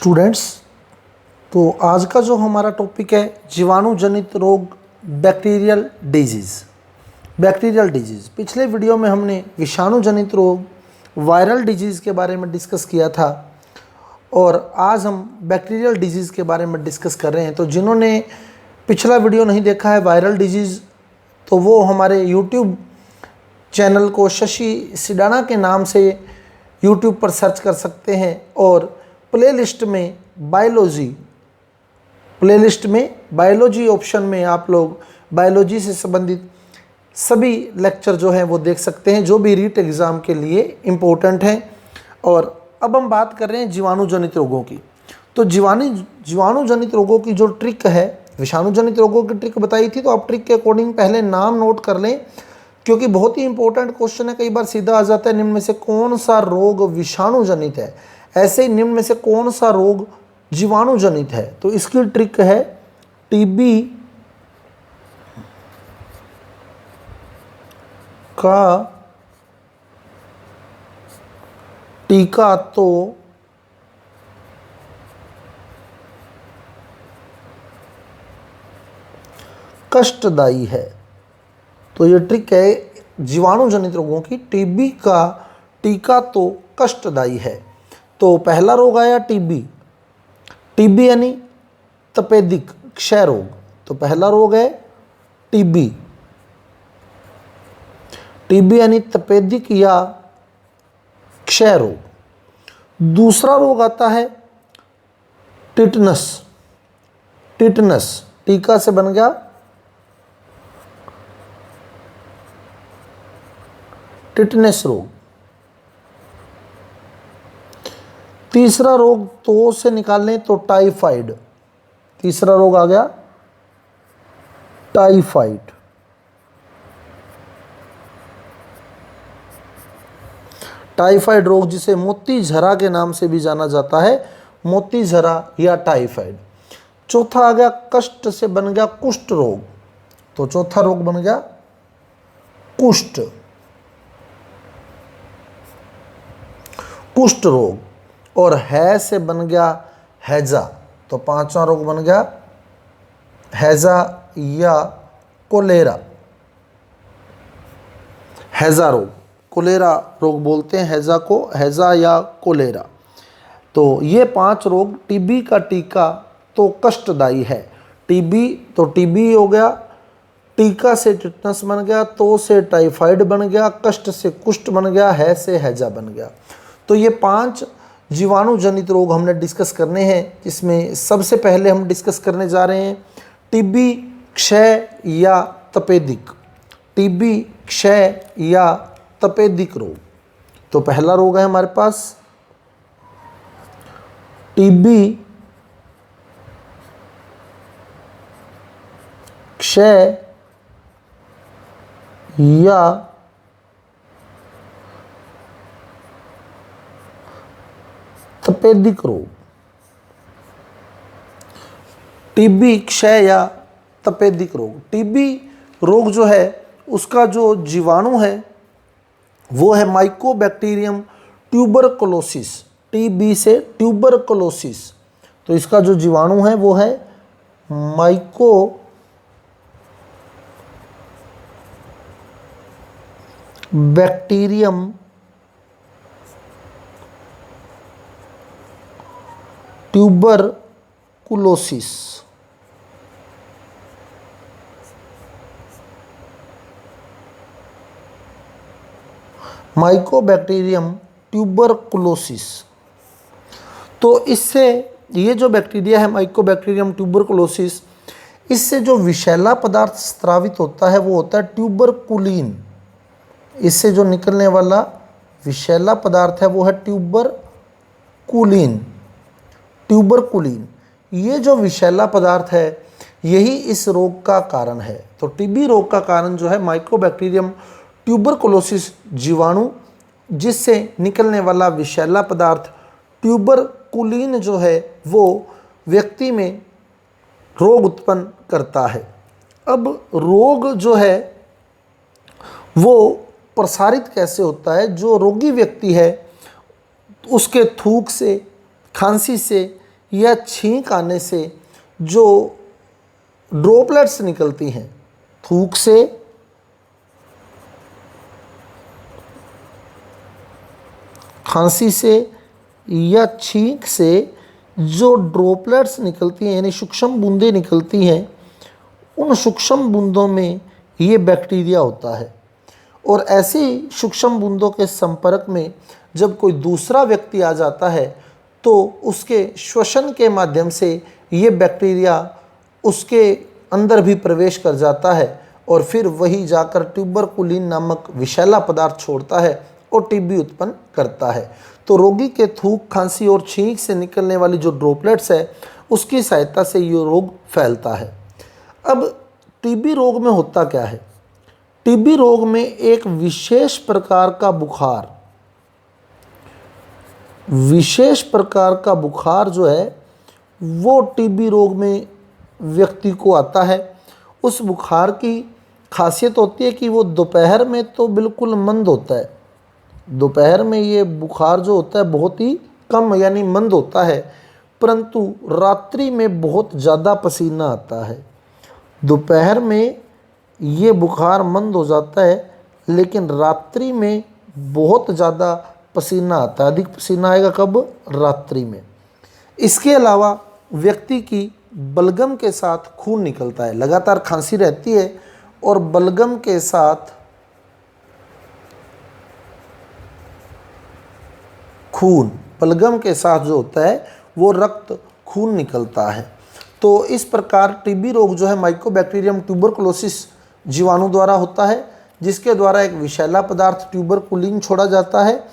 Students, तो आज का जो हमारा टॉपिक है जीवाणु जनित रोग बैक्टीरियल डिजीज़। पिछले वीडियो में हमने विषाणु जनित रोग वायरल डिजीज़ के बारे में डिस्कस किया था और आज हम बैक्टीरियल डिजीज़ के बारे में डिस्कस कर रहे हैं। तो जिन्होंने पिछला वीडियो नहीं देखा है वायरल डिजीज़, तो वो हमारे यूट्यूब चैनल को शशि सिडाना के नाम से यूट्यूब पर सर्च कर सकते हैं और प्लेलिस्ट में बायोलॉजी ऑप्शन में आप लोग बायोलॉजी से संबंधित सभी लेक्चर जो हैं वो देख सकते हैं, जो भी रीट एग्ज़ाम के लिए इम्पोर्टेंट हैं। और अब हम बात कर रहे हैं जीवाणु जनित रोगों की। तो जीवाणु जनित रोगों की जो ट्रिक है, विषाणु जनित रोगों की ट्रिक बताई थी, तो आप ट्रिक के अकॉर्डिंग पहले नाम नोट कर लें, क्योंकि बहुत ही इंपॉर्टेंट क्वेश्चन है। कई बार सीधा आ जाता है निम्न में से कौन सा रोग विषाणु जनित है, ऐसे ही निम्न में से कौन सा रोग जीवाणु जनित है। तो इसकी ट्रिक है टीबी का टीका तो कष्टदायी है। तो ये ट्रिक है जीवाणु जनित रोगों की, टीबी का टीका तो कष्टदायी है। तो पहला रोग आया टीबी यानी तपेदिक क्षय रोग। तो पहला रोग है टीबी यानी तपेदिक या क्षय रोग। दूसरा रोग आता है टिटनस। टीका से बन गया टिटनेस रोग। तीसरा रोग तो से निकाल लें तो टाइफाइड। तीसरा रोग आ गया टाइफाइड। टाइफाइड रोग जिसे मोती झरा के नाम से भी जाना जाता है, मोती झरा या टाइफाइड। चौथा आ गया कष्ट से बन गया कुष्ठ रोग। तो चौथा रोग बन गया कुष्ठ रोग। और है से बन गया हैजा। तो पांचवा रोग बन गया हैजा या कोलेरा। हैजा रोग, कोलेरा रोग बोलते हैं हैजा को, हैजा या कोलेरा। तो ये 5 रोग। टीबी का टीका तो कष्टदायी है। टीबी हो गया, टीका से टिटनस बन गया, तो से टाइफाइड बन गया, कष्ट से कुष्ठ बन गया, है से हैजा बन गया। तो ये 5 जीवाणु जनित रोग हमने डिस्कस करने हैं, जिसमें सबसे पहले हम डिस्कस करने जा रहे हैं टीबी क्षय या तपेदिक। टीबी क्षय या तपेदिक रोग। तो पहला रोग है हमारे पास टीबी क्षय या तपेदिक रोग। टीबी क्षय या तपेदिक रोग। टीबी रोग जो है उसका जो जीवाणु है वो है माइकोबैक्टीरियम ट्यूबरकुलोसिस। टीबी से ट्यूबरकुलोसिस। तो इसका जो जीवाणु है वो है माइकोबैक्टीरियम ट्यूबरकुलोसिस। Mycobacterium tuberculosis. तो इससे ये जो बैक्टीरिया है माइकोबैक्टीरियम ट्यूबरकुलोसिस, इससे जो विषैला पदार्थ स्रावित होता है वो होता है ट्यूबरकुलीन। इससे जो निकलने वाला विषैला पदार्थ है वो है ट्यूबरकुलीन। ये जो विषैला पदार्थ है यही इस रोग का कारण है। तो टीबी रोग का कारण जो है माइकोबैक्टीरियम ट्यूबरकुलोसिस जीवाणु, जिससे निकलने वाला विषैला पदार्थ ट्यूबरकुलीन जो है वो व्यक्ति में रोग उत्पन्न करता है। अब रोग जो है वो प्रसारित कैसे होता है? जो रोगी व्यक्ति है उसके थूक से, खांसी से या छींक आने से जो ड्रॉपलेट्स निकलती हैं, थूक से खांसी से या छींक से जो ड्रॉपलेट्स निकलती हैं यानी सूक्ष्म बूंदें निकलती हैं, उन सूक्ष्म बूंदों में ये बैक्टीरिया होता है। और ऐसी सूक्ष्म बूंदों के संपर्क में जब कोई दूसरा व्यक्ति आ जाता है तो उसके श्वसन के माध्यम से ये बैक्टीरिया उसके अंदर भी प्रवेश कर जाता है और फिर वही जाकर ट्यूबरकुलिन नामक विषैला पदार्थ छोड़ता है और टीबी उत्पन्न करता है। तो रोगी के थूक, खांसी और छींक से निकलने वाली जो ड्रॉपलेट्स है उसकी सहायता से ये रोग फैलता है। अब टीबी रोग में होता क्या है? टीबी रोग में एक विशेष प्रकार का बुखार जो है वो टीबी रोग में व्यक्ति को आता है। उस बुखार की खासियत होती है कि वो दोपहर में तो बिल्कुल मंद होता है। दोपहर में ये बुखार जो होता है बहुत ही कम यानी मंद होता है, परंतु रात्रि में बहुत ज़्यादा पसीना आता है। दोपहर में ये बुखार मंद हो जाता है लेकिन रात्रि में बहुत ज़्यादा पसीना आता है। अधिक पसीना आएगा कब? रात्रि में। इसके अलावा व्यक्ति की बलगम के साथ खून निकलता है। लगातार खांसी रहती है और बलगम के साथ जो होता है वो रक्त खून निकलता है। तो इस प्रकार टीबी रोग जो है माइकोबैक्टीरियम ट्यूबरकुलोसिस जीवाणु द्वारा होता है, जिसके द्वारा एक विषैला पदार्थ ट्यूबरकुलिन छोड़ा जाता है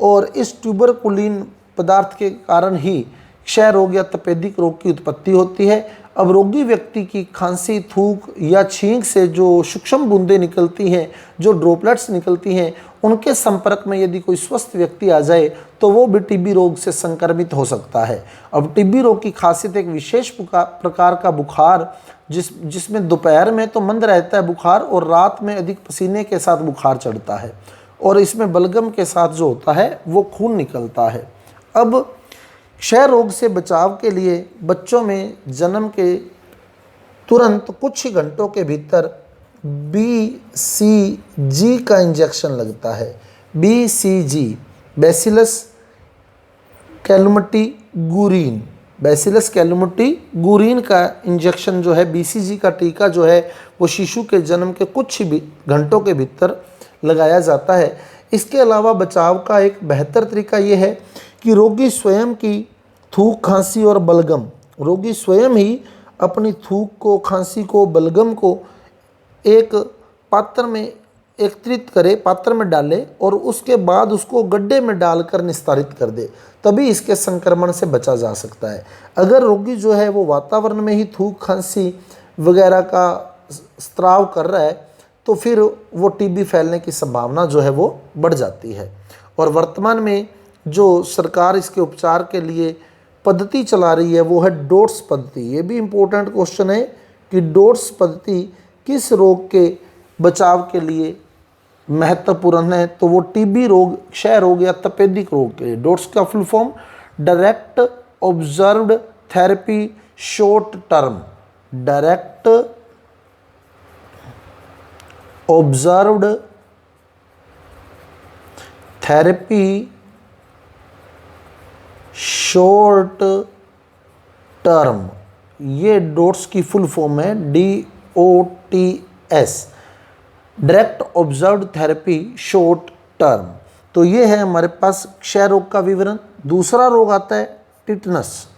और इस ट्यूबरकुलिन पदार्थ के कारण ही क्षय रोग या तपेदिक रोग की उत्पत्ति होती है। अब रोगी व्यक्ति की खांसी, थूक या छींक से जो सूक्ष्म बूंदें निकलती हैं, जो ड्रॉपलेट्स निकलती हैं, उनके संपर्क में यदि कोई स्वस्थ व्यक्ति आ जाए तो वो भी टीबी रोग से संक्रमित हो सकता है। अब टीबी रोग की खासियत एक विशेष प्रकार का बुखार जिसमें दोपहर में तो मंद रहता है बुखार और रात में अधिक पसीने के साथ बुखार चढ़ता है और इसमें बलगम के साथ जो होता है वो खून निकलता है। अब क्षय रोग से बचाव के लिए बच्चों में जन्म के तुरंत कुछ ही घंटों के भीतर BCG का इंजेक्शन लगता है। BCG बैसिलस कैलुमटी-गुरीन का इंजेक्शन जो है, BCG का टीका जो है वो शिशु के जन्म के कुछ ही घंटों के भीतर लगाया जाता है। इसके अलावा बचाव का एक बेहतर तरीका ये है कि रोगी स्वयं की थूक, खांसी और बलगम, रोगी स्वयं ही अपनी थूक को, खांसी को, बलगम को एक पात्र में एकत्रित करे, पात्र में डाले और उसके बाद उसको गड्ढे में डालकर निस्तारित कर दे, तभी इसके संक्रमण से बचा जा सकता है। अगर रोगी जो है वो वातावरण में ही थूक, खांसी वगैरह का स्त्राव कर रहा है तो फिर वो टीबी फैलने की संभावना जो है वो बढ़ जाती है। और वर्तमान में जो सरकार इसके उपचार के लिए पद्धति चला रही है वो है डोट्स पद्धति। ये भी इम्पोर्टेंट क्वेश्चन है कि डोट्स पद्धति किस रोग के बचाव के लिए महत्वपूर्ण है, तो वो टीबी रोग, क्षय रोग या तपेदिक रोग के लिए। डोट्स का full form direct observed therapy short term, direct observed therapy short term, ये डोट्स की फुल फॉर्म है, DOTS, direct observed therapy short term. तो ये है हमारे पास क्षय रोग का विवरण। दूसरा रोग आता है टिटनस।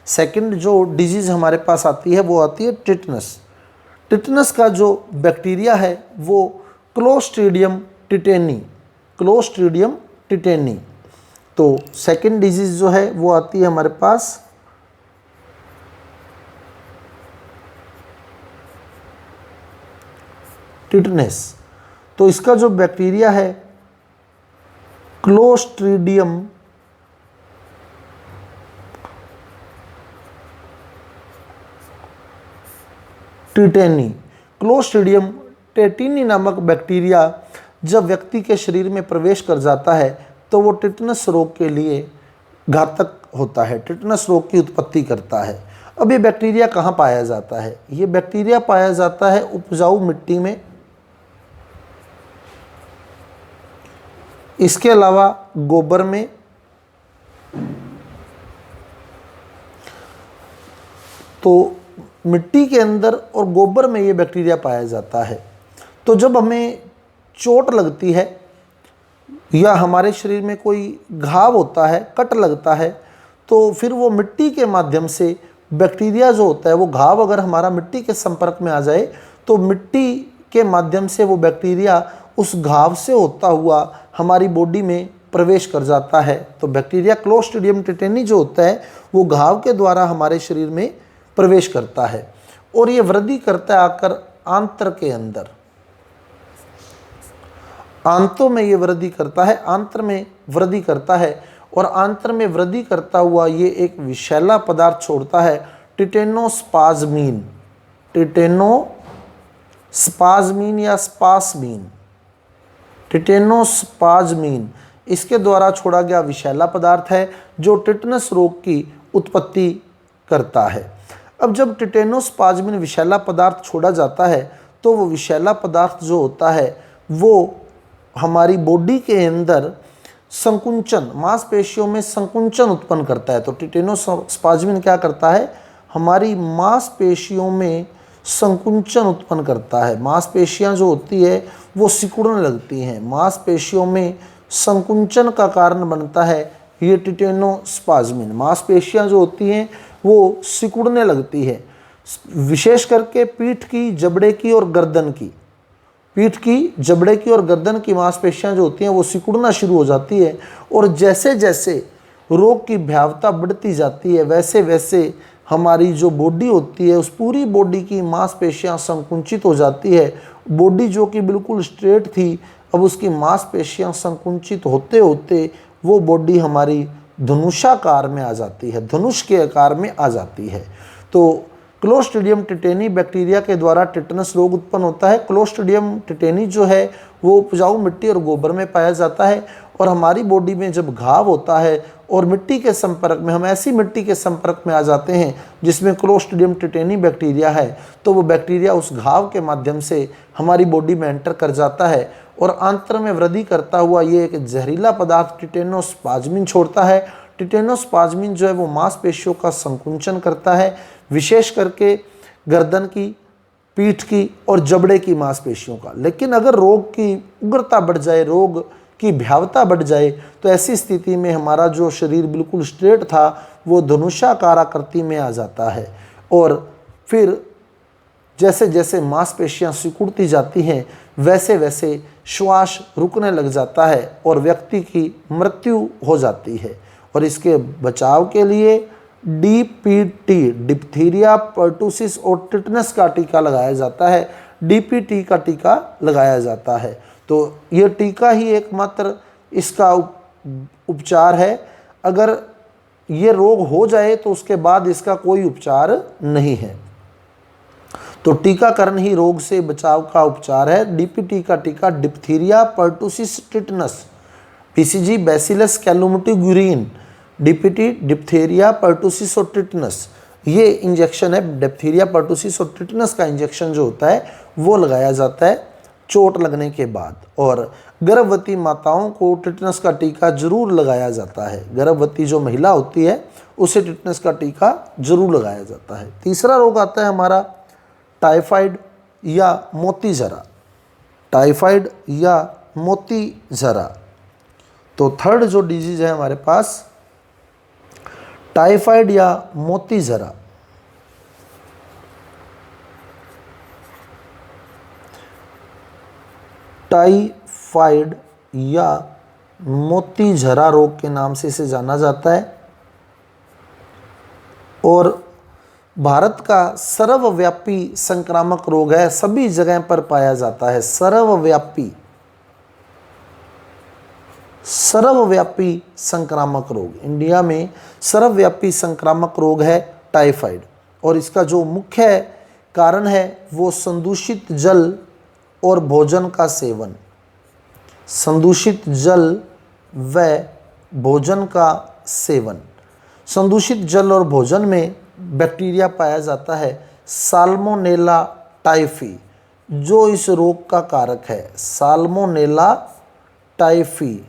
सेकंड जो डिजीज़ हमारे पास आती है वो आती है टिटनस। टिटनस का जो बैक्टीरिया है वो क्लोस्ट्रीडियम टिटेनी। तो सेकंड डिजीज़ जो है वो आती है हमारे पास टिटनेस। तो इसका जो बैक्टीरिया है क्लोस्ट्रीडियम टिटेनी। क्लोस्ट्रीडियम टिटेनी नामक बैक्टीरिया जब व्यक्ति के शरीर में प्रवेश कर जाता है तो वो टिटनस रोग के लिए घातक होता है, टिटनस रोग की उत्पत्ति करता है। अब ये बैक्टीरिया कहाँ पाया जाता है? ये बैक्टीरिया पाया जाता है उपजाऊ मिट्टी में, इसके अलावा गोबर में, तो मिट्टी के अंदर और गोबर में ये बैक्टीरिया पाया जाता है। तो जब हमें चोट लगती है या हमारे शरीर में कोई घाव होता है, कट लगता है, तो फिर वो मिट्टी के माध्यम से बैक्टीरिया जो होता है, वो घाव अगर हमारा मिट्टी के संपर्क में आ जाए तो मिट्टी के माध्यम से वो बैक्टीरिया उस घाव से होता हुआ हमारी बॉडी में प्रवेश कर जाता है। तो बैक्टीरिया क्लोस्ट्रीडियम टेटेनी जो होता है वो घाव के द्वारा हमारे शरीर में प्रवेश करता है और ये वृद्धि करता है आकर आंत्र के अंदर, आंतों में ये वृद्धि करता है, आंत्र में वृद्धि करता है और आंत्र में वृद्धि करता हुआ ये एक विषैला पदार्थ छोड़ता है, टिटेनोस्पाज्मीन, टिटेनोस्पाज्मीन या स्पास्मीन, टिटेनोस्पाज्मीन इसके द्वारा छोड़ा गया विषैला पदार्थ है जो टिटनस रोग की उत्पत्ति करता है। अब जब टिटेनोस्पाज्मीन विषैला पदार्थ छोड़ा जाता है तो वो विषैला पदार्थ जो होता है वो हमारी बॉडी के अंदर संकुंचन, मांसपेशियों में संकुंचन उत्पन्न करता है। तो टिटेनोस्पाज्मीन क्या करता है? हमारी मांसपेशियों में संकुंचन उत्पन्न करता है। मांसपेशियां जो होती है वो सिकुड़ने लगती हैं, मांसपेशियों में संकुंचन का कारण बनता है ये टिटेनोस्पाज्मीन। मांसपेशियां जो होती हैं वो सिकुड़ने लगती है, विशेष करके पीठ की, जबड़े की और गर्दन की, पीठ की, जबड़े की और गर्दन की मांसपेशियां जो होती हैं वो सिकुड़ना शुरू हो जाती है और जैसे जैसे रोग की भयावता बढ़ती जाती है वैसे वैसे हमारी जो बॉडी होती है उस पूरी बॉडी की मांसपेशियां संकुचित हो जाती है। बॉडी जो कि बिल्कुल स्ट्रेट थी अब उसकी मांसपेशियां संकुचित होते होते वो बॉडी हमारी धनुषाकार में आ जाती है, धनुष के आकार में आ जाती है। तो क्लोस्ट्रीडियम टेटेनी बैक्टीरिया के द्वारा टिटनस रोग उत्पन्न होता है। क्लोस्ट्रीडियम टेटेनी जो है वो उपजाऊ मिट्टी और गोबर में पाया जाता है और हमारी बॉडी में जब घाव होता है और मिट्टी के संपर्क में, हम ऐसी मिट्टी के संपर्क में आ जाते हैं जिसमें क्लोस्ट्रीडियम टेटेनी बैक्टीरिया है, तो वो बैक्टीरिया उस घाव के माध्यम से हमारी बॉडी में एंटर कर जाता है और आंत्र में वृद्धि करता हुआ ये एक जहरीला पदार्थ टिटेनोस्पाज्मीन छोड़ता है। टिटेनोस्पाज्मीन जो है वो मांसपेशियों का संकुंचन करता है, विशेष करके गर्दन की, पीठ की और जबड़े की मांसपेशियों का। लेकिन अगर रोग की उग्रता बढ़ जाए, रोग की भयावता बढ़ जाए, तो ऐसी स्थिति में हमारा जो शरीर बिल्कुल स्ट्रेट था वो धनुषाकार आकृति में आ जाता है और फिर जैसे जैसे मांसपेशियां सिकुड़ती जाती हैं वैसे वैसे श्वास रुकने लग जाता है और व्यक्ति की मृत्यु हो जाती है। और इसके बचाव के लिए डीपीटी, डिप्थीरिया, पर्टुसिस और टिटनस का टीका लगाया जाता है। डीपीटी का टीका लगाया जाता है। तो ये टीका ही एकमात्र इसका उपचार है। अगर ये रोग हो जाए तो उसके बाद इसका कोई उपचार नहीं है। तो टीकाकरण ही रोग से बचाव का उपचार है। डीपीटी का टीका diphtheria, pertussis, tetanus, PCG, bacillus Calmette Guerin, DPT, diphtheria, pertussis और टिटनस, ये इंजेक्शन है। डिप्थीरिया, पर्टुसिस और टिटनस का इंजेक्शन जो होता है वो लगाया जाता है चोट लगने के बाद। और गर्भवती माताओं को टिटनस का टीका जरूर लगाया जाता है। गर्भवती जो महिला होती है उसे टिटनस का टीका जरूर लगाया जाता है। तीसरा रोग आता है हमारा टाइफाइड या मोती जरा, टाइफाइड या मोती जरा। तो थर्ड जो डिजीज है हमारे पास टाइफाइड या मोती जरा। टाइफाइड या मोती जरा रोग के नाम से इसे जाना जाता है और भारत का सर्वव्यापी संक्रामक रोग है, सभी जगह पर पाया जाता है। सर्वव्यापी संक्रामक रोग, इंडिया में सर्वव्यापी संक्रामक रोग है टाइफाइड। और इसका जो मुख्य कारण है वो संदूषित जल और भोजन का सेवन, संदूषित जल व भोजन का सेवन। संदूषित जल और भोजन में बैक्टीरिया पाया जाता है साल्मोनेला टाइफी, जो इस रोग का कारक है। साल्मोनेला टाइफी,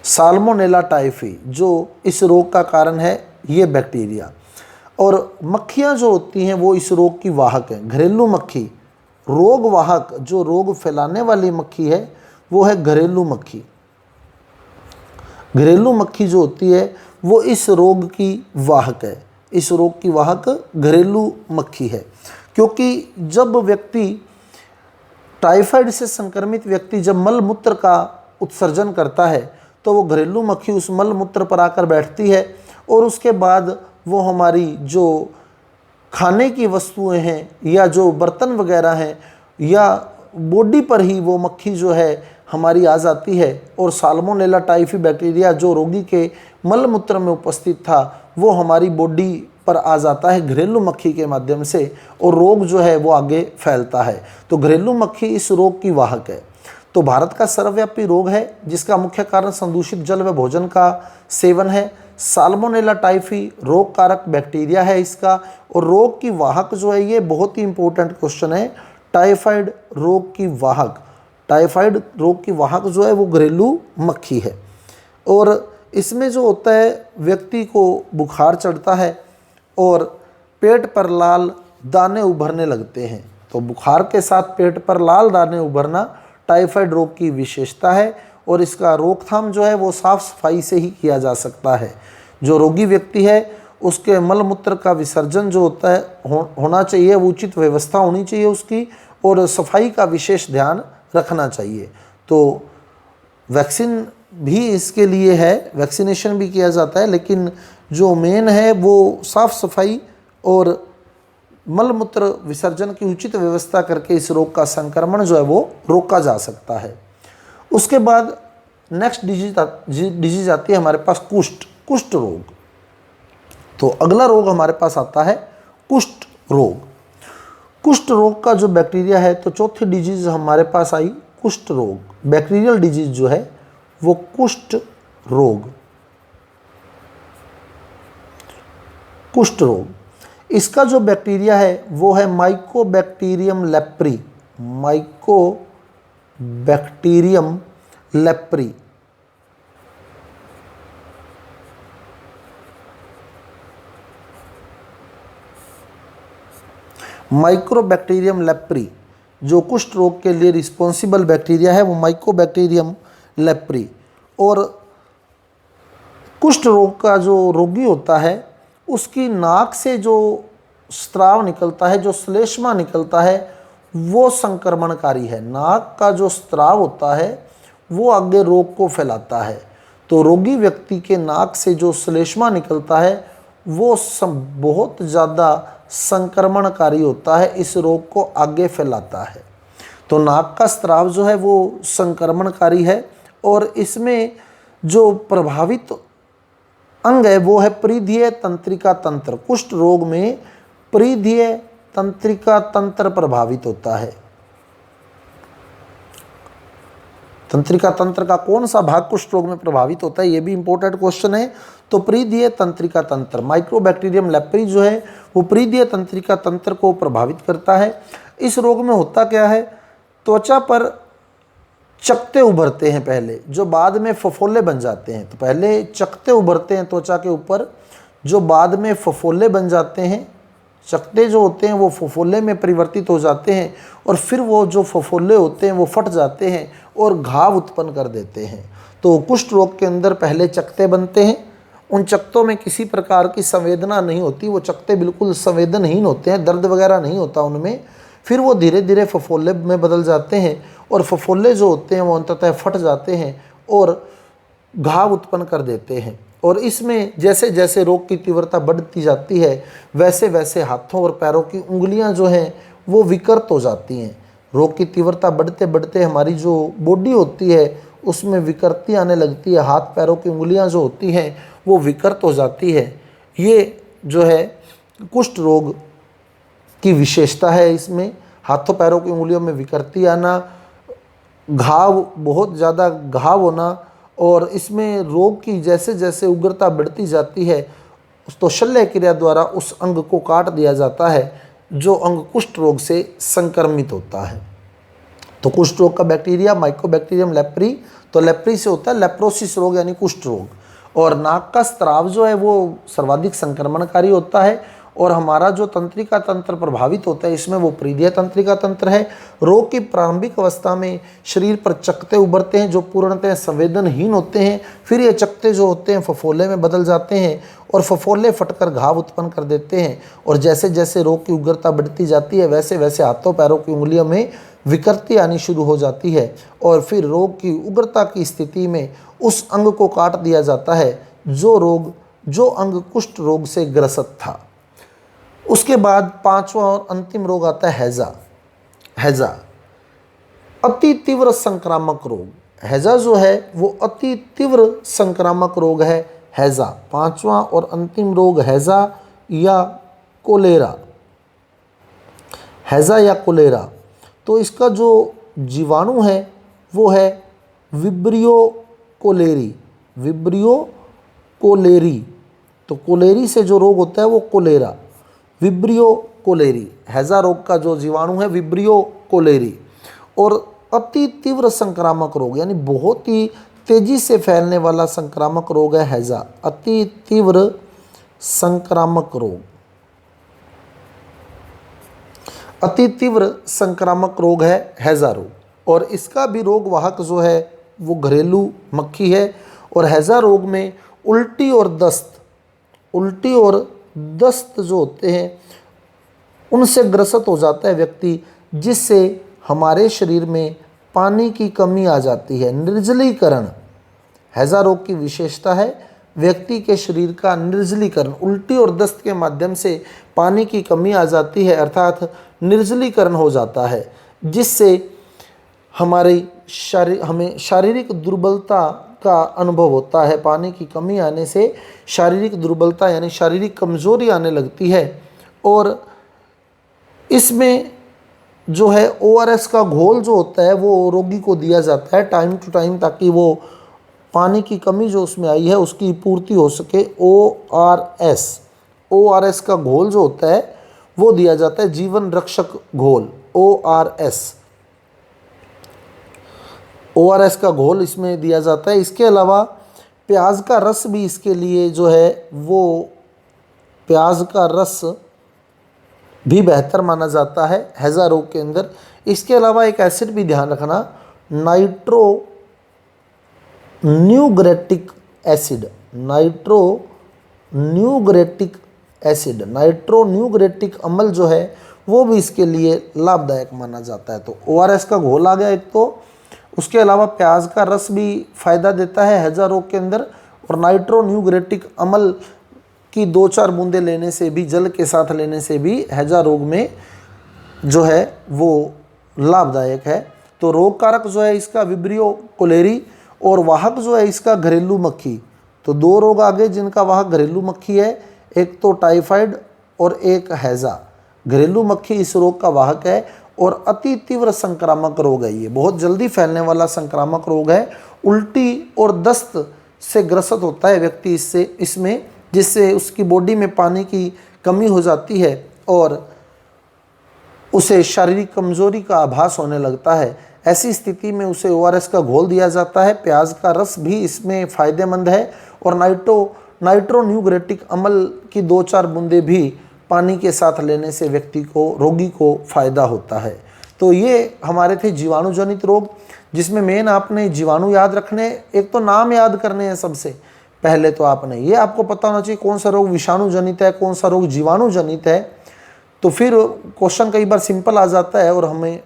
साल्मोनेला टाइफी जो इस रोग का कारण है, ये बैक्टीरिया। और मक्खियाँ जो होती हैं वो इस रोग की वाहक हैं। घरेलू मक्खी, रोग वाहक, जो रोग फैलाने वाली मक्खी है वो है घरेलू मक्खी। घरेलू मक्खी जो होती है वो इस रोग की वाहक है। इस रोग की वाहक घरेलू मक्खी है, क्योंकि जब व्यक्ति, टाइफाइड से संक्रमित व्यक्ति जब मल मूत्र का उत्सर्जन करता है तो वो घरेलू मक्खी उस मल मूत्र पर आकर बैठती है और उसके बाद वो हमारी जो खाने की वस्तुएं हैं या जो बर्तन वगैरह हैं या बॉडी पर ही वो मक्खी जो है हमारी आ जाती है। और साल्मोनेला टाइफी बैक्टीरिया जो रोगी के मल मूत्र में उपस्थित था वो हमारी बॉडी पर आ जाता है घरेलू मक्खी के माध्यम से, और रोग जो है वो आगे फैलता है। तो घरेलू मक्खी इस रोग की वाहक है। तो भारत का सर्वव्यापी रोग है जिसका मुख्य कारण संदूषित जल व भोजन का सेवन है। साल्मोनेला टाइफी रोग कारक बैक्टीरिया है इसका, और रोग की वाहक जो है, ये बहुत ही इंपॉर्टेंट क्वेश्चन है, टाइफाइड रोग की वाहक। टाइफाइड रोग की वाहक जो है वो घरेलू मक्खी है। और इसमें जो होता है, व्यक्ति को बुखार चढ़ता है और पेट पर लाल दाने उभरने लगते हैं। तो बुखार के साथ पेट पर लाल दाने उभरना टाइफाइड रोग की विशेषता है, और इसका रोकथाम जो है वो साफ सफाई से ही किया जा सकता है। जो रोगी व्यक्ति है उसके मल मूत्र का विसर्जन जो होता है होना चाहिए, वो उचित व्यवस्था होनी चाहिए उसकी, और सफाई का विशेष ध्यान रखना चाहिए। तो वैक्सीन भी इसके लिए है, वैक्सीनेशन भी किया जाता है, लेकिन जो मेन है वो साफ सफाई और मल मूत्र विसर्जन की उचित व्यवस्था करके इस रोग का संक्रमण जो है वो रोका जा सकता है। उसके बाद नेक्स्ट डिजीज आती है हमारे पास कुष्ठ रोग। तो अगला रोग हमारे पास आता है कुष्ठ रोग। कुष्ठ रोग का जो बैक्टीरिया है, तो चौथी डिजीज हमारे पास आई कुष्ठ रोग। बैक्टीरियल डिजीज जो है वो कुष्ठ रोग। कुष्ठ रोग, इसका जो बैक्टीरिया है वो है Mycobacterium leprae. Mycobacterium leprae. Mycobacterium leprae जो कुष्ठ रोग के लिए रिस्पॉन्सिबल बैक्टीरिया है वो माइकोबैक्टीरियम लेप्री। और कुष्ठ रोग का जो रोगी होता है उसकी नाक से जो स्राव निकलता है, जो श्लेष्मा निकलता है, वो संक्रमणकारी है। नाक का जो स्राव होता है वो आगे रोग को फैलाता है। तो रोगी व्यक्ति के नाक से जो श्लेष्मा निकलता है वो बहुत ज़्यादा संक्रमणकारी होता है, इस रोग को आगे फैलाता है। तो नाक का स्राव जो है वो संक्रमणकारी है, और इसमें जो प्रभावित अंग है वो है परिधीय तंत्रिका तंत्र। कुष्ठ रोग में परिधीय तंत्रिका तंत्र प्रभावित होता है। तंत्रिका तंत्र का कौन सा भाग कुष्ठ रोग में प्रभावित होता है, ये भी इंपॉर्टेंट क्वेश्चन है। तो परिधीय तंत्रिका तंत्र, माइक्रोबैक्टीरियम लेप्री जो है वो परिधीय तंत्रिका तंत्र को प्रभावित करता है। इस रोग में होता क्या है, त्वचा पर चकते उभरते हैं पहले, जो बाद में फफोले बन जाते हैं। तो पहले चकते उभरते हैं त्वचा के ऊपर, जो बाद में फफोले बन जाते हैं। चकते जो होते हैं वो फफोले में परिवर्तित हो जाते हैं, और फिर वो जो फफोले होते हैं वो फट जाते हैं और घाव उत्पन्न कर देते हैं। तो कुष्ठ रोग के अंदर पहले चकते बनते हैं, उन चकतों में किसी प्रकार की संवेदना नहीं होती, वो चकते बिल्कुल संवेदनहीन होते हैं, दर्द वगैरह नहीं होता उनमें। फिर वो धीरे धीरे फफोले में बदल जाते हैं, और फफोले जो होते हैं वो अंततः फट जाते हैं और घाव उत्पन्न कर देते हैं। और इसमें जैसे जैसे रोग की तीव्रता बढ़ती जाती है वैसे वैसे हाथों और पैरों की उंगलियां जो हैं वो विकृत हो जाती हैं। रोग की तीव्रता बढ़ते बढ़ते हमारी जो बॉडी होती है उसमें विकृति आने लगती है, हाथ पैरों की उंगलियां जो होती हैं वो विकृत हो जाती है। ये जो है कुष्ठ रोग की विशेषता है। इसमें हाथों पैरों की उंगलियों में विकृति आना, घाव, बहुत ज़्यादा घाव होना, और इसमें रोग की जैसे जैसे उग्रता बढ़ती जाती है तो शल्य क्रिया द्वारा उस अंग को काट दिया जाता है जो अंग कुष्ठ रोग से संक्रमित होता है। तो कुष्ठ रोग का बैक्टीरिया माइकोबैक्टीरियम लेप्री, तो लेप्री से होता है लेप्रोसिस रोग यानी कुष्ठ रोग। और नाक का स्राव जो है वो सर्वाधिक संक्रमणकारी होता है और हमारा जो तंत्रिका तंत्र प्रभावित होता है इसमें वो प्रीदिया तंत्रिका तंत्र है। रोग की प्रारंभिक अवस्था में शरीर पर चकत्ते उभरते हैं जो पूर्णतः संवेदनहीन होते हैं। फिर ये चकत्ते जो होते हैं फफोले में बदल जाते हैं और फफोले फटकर घाव उत्पन्न कर देते हैं। और जैसे जैसे रोग की उग्रता बढ़ती जाती है वैसे वैसे हाथों पैरों की उंगलियों में विकृति आनी शुरू हो जाती है और फिर रोग की उग्रता की स्थिति में उस अंग को काट दिया जाता है जो अंग कुष्ठ रोग से ग्रसित था। उसके बाद पांचवा और अंतिम रोग आता है हैजा। हैजा अति तीव्र संक्रामक रोग। हैजा जो है वो अति तीव्र संक्रामक रोग है हैजा। पांचवा और अंतिम रोग हैजा या कोलेरा। हैजा या कोलेरा, तो इसका जो जीवाणु है वो है विब्रियो कोलेरी। विब्रियो कोलेरी, तो कोलेरी से जो रोग होता है वो कोलेरा, विब्रियो कोलेरी। हैजा रोग का जो जीवाणु है विब्रियो कोलेरी। और अति तीव्र संक्रामक रोग यानी बहुत ही तेजी से फैलने वाला संक्रामक रोग है हैजा। अति तीव्र संक्रामक रोग, अति तीव्र संक्रामक रोग है हैजा रोग। और इसका भी रोग वाहक जो है वो घरेलू मक्खी है। और हैजा रोग में उल्टी और दस्त जो होते हैं उनसे ग्रसित हो जाता है व्यक्ति, जिससे हमारे शरीर में पानी की कमी आ जाती है। निर्जलीकरण हैजा रोग की विशेषता है, व्यक्ति के शरीर का निर्जलीकरण। उल्टी और दस्त के माध्यम से पानी की कमी आ जाती है अर्थात निर्जलीकरण हो जाता है, जिससे हमें शारीरिक दुर्बलता का अनुभव होता है। पानी की कमी आने से शारीरिक दुर्बलता यानी शारीरिक कमजोरी आने लगती है। और इसमें जो है ORS का घोल जो होता है वो रोगी को दिया जाता है टाइम टू टाइम, ताकि वो पानी की कमी जो उसमें आई है उसकी पूर्ति हो सके। ORS का घोल जो होता है वो दिया जाता है, जीवन रक्षक घोल ORS का घोल इसमें दिया जाता है। इसके अलावा प्याज का रस भी इसके लिए जो है वो प्याज का रस भी बेहतर माना जाता है हैजा रोग के अंदर। इसके अलावा एक एसिड भी ध्यान रखना, नाइट्रोन्यूग्रेटिक एसिड। नाइट्रोन्यूग्रेटिक अम्ल जो है वो भी इसके लिए लाभदायक माना जाता है। तो ORS का घोल आ गया एक, तो उसके अलावा प्याज का रस भी फायदा देता है हैजा रोग के अंदर। और नाइट्रोन्यूग्रेटिक अम्ल की 2-4 बूंदे लेने से भी, जल के साथ लेने से भी हैजा रोग में जो है वो लाभदायक है। तो रोग कारक जो है इसका विब्रियो कोलेरी और वाहक जो है इसका घरेलू मक्खी। तो 2 रोग आगे जिनका वाहक घरेलू मक्खी है, एक तो टाइफाइड और एक हैजा। घरेलू मक्खी इस रोग का वाहक है और अति तीव्र संक्रामक रोग है। ये बहुत जल्दी फैलने वाला संक्रामक रोग है। उल्टी और दस्त से ग्रसित होता है व्यक्ति इसमें, जिससे उसकी बॉडी में पानी की कमी हो जाती है और उसे शारीरिक कमजोरी का आभास होने लगता है। ऐसी स्थिति में उसे ORS का घोल दिया जाता है। प्याज का रस भी इसमें फ़ायदेमंद है और नाइट्रोन्यूग्रेटिक अम्ल की 2-4 बूंदे भी पानी के साथ लेने से रोगी को फ़ायदा होता है। तो ये हमारे थे जीवाणु जनित रोग, जिसमें मेन आपने जीवाणु याद रखने, एक तो नाम याद करने हैं सबसे पहले। तो आपने ये आपको पता होना चाहिए कौन सा रोग विषाणु जनित है, कौन सा रोग जीवाणु जनित है। तो फिर क्वेश्चन कई बार सिंपल आ जाता है और हमें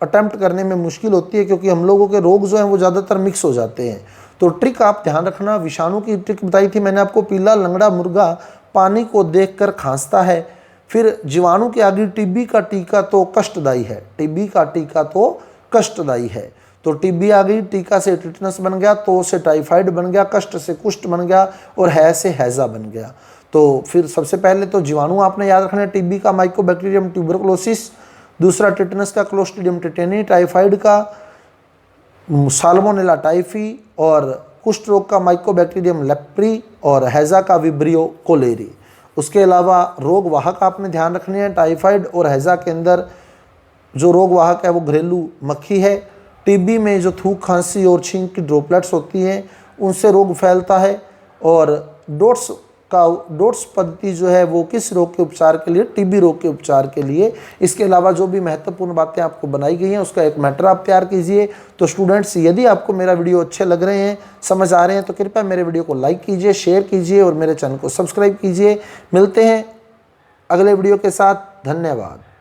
अटेम्प्ट करने में मुश्किल होती है, क्योंकि हम लोगों के रोग जो हैं वो ज़्यादातर मिक्स हो जाते हैं। तो ट्रिक आप ध्यान रखना, विषाणु की ट्रिक बताई थी मैंने आपको, पीला लंगड़ा मुर्गा पानी को देखकर खांसता है। फिर जीवाणु के आगे टीबी का टीका तो कष्टदायी है, टीबी का टीका तो कष्टदायी है। तो टीबी आ गई, टीका से टिटनस बन गया, तो से टाइफाइड बन गया, कष्ट से कुष्ठ बन गया और है से हैजा बन गया। तो फिर सबसे पहले तो जीवाणु आपने याद रखना है, टीबी का माइकोबैक्टीरियम ट्यूबरकुलोसिस, दूसरा टिटनस का क्लोस्ट्रीडियम टिटेनी, टाइफाइड का साल्मोनेला टाइफी और कुष्ठ रोग का माइकोबैक्टीरियम लेप्री और हैजा का विब्रियो कोलेरी। उसके अलावा रोग वाहक आपने ध्यान रखने हैं। टाइफाइड और हैजा के अंदर जो रोग वाहक है वो घरेलू मक्खी है। टीबी में जो थूक, खांसी और छींक की ड्रॉपलेट्स होती हैं उनसे रोग फैलता है। और डोट्स पद्धति जो है वो किस रोग के उपचार के लिए? टीबी रोग के उपचार के लिए। इसके अलावा जो भी महत्वपूर्ण बातें आपको बनाई गई हैं उसका एक मैटर आप तैयार कीजिए। तो स्टूडेंट्स, यदि आपको मेरा वीडियो अच्छे लग रहे हैं, समझ आ रहे हैं, तो कृपया मेरे वीडियो को लाइक कीजिए, शेयर कीजिए और मेरे चैनल को सब्सक्राइब कीजिए। मिलते हैं अगले वीडियो के साथ। धन्यवाद।